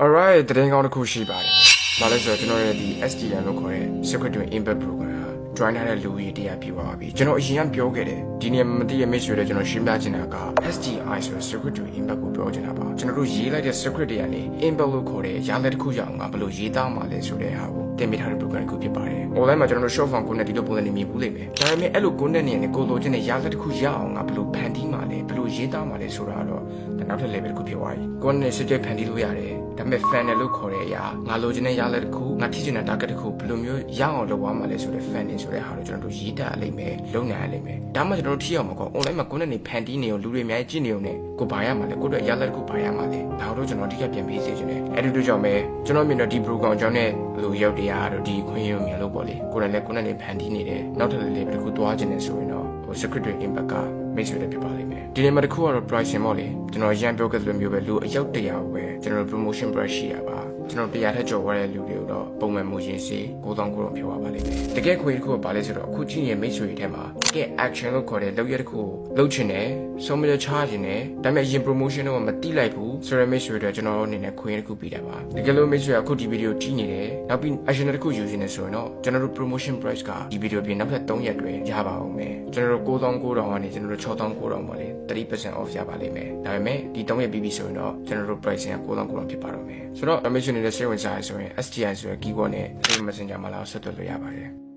Alright တရင်ကောင်းတစ်ခုရှိပါတယ်။ဘာလဲဆိုတော့ကျွန်တော်ရဲ့ဒီ STN လို့ခေါ်တဲ့ Secret to Impact Program ဟာ join ထားတဲ့လူကြီးတရားပြပါပြီ။ကျွန်တော်အရင်ကပြောခဲ့တယ်။ဒီနေ့မသိရမိတ်ဆွေတွေကျွန်တော်ရှင်းပြချင်တာက STI ဆိုတဲ့ Secret to Impact ကိုပြောချင်တာပါ။ကျွန်တော်တို့ရေးလိုက်တဲ့ Secret တွေကနေ Impact လို့ခေါ်တဲ့ရလဒ်တစ်ခုရအောင်ငါဘယ်လိုရေးသားမှာလဲဆိုတဲ့ဟာကိုတင်ပြထားတဲ့ program တစ်ခုဖြစ်ပါတယ်။ online မှာကျွန်တော်တို့ short form content ဒီလိုပုံစံနဲ့မြင်ဘူးလိမ့်မယ်။ဒါပေမဲ့အဲ့လို content တွေနဲ့ကိုလိုချင်တဲ့ရလဒ်တစ်ခုရအောင်ငါဘယ်လိုဖန်တီးမှာလဲဘယ်လိုရေးသားမှာလဲဆိုတာတော့နောက်ထပ် level တစ်ခုဖြစ်သွားပြီ။ content နဲ့ subject ဖန်တီးလို့ရတယ်။ဒါပေမဲ့ fan တယ်လို့ခေါ်တဲ့အရာငါလိုချင်တဲ့ရလဒ်တစ်ခုငါထိချင်တဲ့ target တစ်ခုဘယ်လိုမျိုးရအောင်လုပ်သွားမှာလဲဆိုတဲ့ fan ဆိုတဲ့ဟာကိုကျွန်တော်တို့ရေးတာလိမ့်မယ်လုပ်နိုင်ရလိမ့်မယ်ဒါမှကျွန်တော်တို့ထိအောင်မှာကော online မှာ content တွေဖန်တီးနေအောင်လူတွေအများကြီးကြည့်နေအောင်နဲ့ကိုဘာရမှာလဲကိုတို့ရလဒ်တစ်ခုဘာရမှာလဲဒါတို့ကျွန်တော်အဓိကပြန်ပေးစေချင်တယ်အဲ့ဒီတို့ကြောင့်ပဲကျွန်တော်မြင်တော့ဒီ program အကြောင်းနဲ့လူရောက်တရားတော့ဒီခွင့်ရုံမြင်လို့ပေါ့လေကိုယ်တိုင်လည်း content တွေဖန်တီးနေတယ်နောက်ထပ်လည်းတစ်ခုသွားခြင်းနဲ့ဆိုရင်တော့ဟို secret impact ကမိတ်ဆွေတွေဖြစ်ပါလိမ့်မယ်ဒီနေ့မှာတစ်ခုကတော့ pricing ပေါ့လေကျွန်တော်ရန်ပြောခဲ့သလိုမျိုးပဲလူအယောက်100ပဲကျွန်တော် promotion price ရှိရပါကျွန်တော်100ထက်ကျော်သွားတဲ့လူတွေကိုတော့ပုံမှန်မူရှင်စီ9000ကိုတော့ပြောရပါလိမ့်မယ်တကယ်ခွေတစ်ခုကဘာလဲဆိုတော့အခုကြည့်ရင်မိတ်ဆွေတွေထဲမှာတကယ် action လို့ခေါ်တဲ့လုပ်ရတစ်ခုကိုလုပ်ချင်တယ်ဆုံးမရချချင်တယ်ဒါပေမဲ့ရင် promotion တော့မတိလိုက်ဘူးဆိုရမိတ်ဆွေတွေကျွန်တော်တို့အနေနဲ့ခွေတစ်ခုပြီးတာပါတကယ်လို့မိတ်ဆွေကအခုဒီဗီဒီယိုကြည့်နေတယ်နောက်ပြီး action တစ်ခုယူနေတယ်ဆိုရင်တော့ကျွန်တော်တို့ promotion price ကဒီဗီဒီယိုပြင်နောက်ထပ်3ရက်တွင်ရပါအောင်မယ်ကျွန်တော်တို့9900ကနေကျွန်တော်တို့6900ပေါ့လေ30% off ရပါလိမ့်မယ်ဒါပေမဲ့ဒီ3ရက်ပြီးပြီဆိုရင်တော့ကျွန်တော်တို့ pricing က9900ဖြစ်ပါတော့မယ်ဆိုတော့ mission နေတဲ့ စိတ်ဝင်စားရဆိုရင် STI ဆိုတဲ့ keyword နဲ့ Messenger မှာလာဆက်သွယ်လို့ရပါတယ်